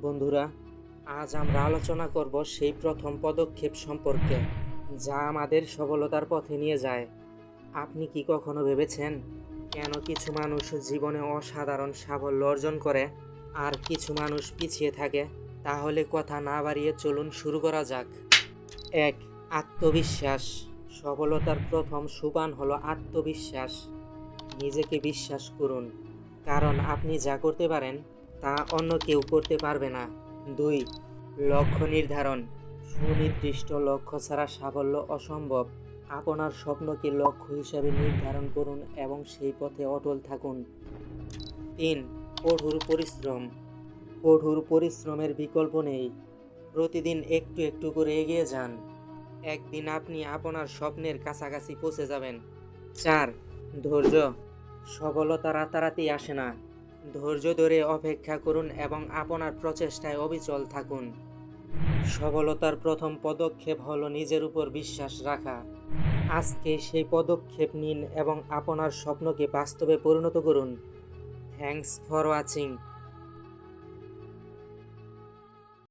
বন্ধুরা, আজ আমরা আলোচনা করব সেই প্রথম পদক্ষেপ সম্পর্কে যা আমাদের সফলতার পথে নিয়ে যায়। আপনি কি কখনো ভেবেছেন কেন কিছু মানুষ জীবনে অসাধারণ সাফল্য অর্জন করে আর কিছু মানুষ পিছিয়ে থাকে? তাহলে কথা না বাড়িয়ে চলুন শুরু করা যাক। ১. আত্মবিশ্বাস। সফলতার প্রথম সোপান হলো আত্মবিশ্বাস। নিজেকে বিশ্বাস করুন, কারণ আপনি যা করতে পারেন তা অন্য কেউ করতে পারবে না। ২. লক্ষ্য নির্ধারণ। সুনির্দিষ্ট লক্ষ্য ছাড়া সাফল্য অসম্ভব। আপনার স্বপ্নকে লক্ষ্য হিসাবে নির্ধারণ করুন এবং সেই পথে অটল থাকুন। ৩. কঠোর পরিশ্রম। কঠোর পরিশ্রমের বিকল্প নেই। প্রতিদিন একটু একটু করে এগিয়ে যান। একদিন আপনি আপনার স্বপ্নের কাছাকাছি পৌঁছে যাবেন। ৪. ধৈর্য। সফলতা রাতারাতি আসে না। ধৈর্য ধরে অপেক্ষা করুন এবং আপনার প্রচেষ্টায় অবিচল থাকুন। সফলতার প্রথম পদক্ষেপ হলো নিজের উপর বিশ্বাস রাখা। আজকে সেই পদক্ষেপ নিন এবং আপনার স্বপ্নকে বাস্তবে পরিণত করুন। Thanks for watching.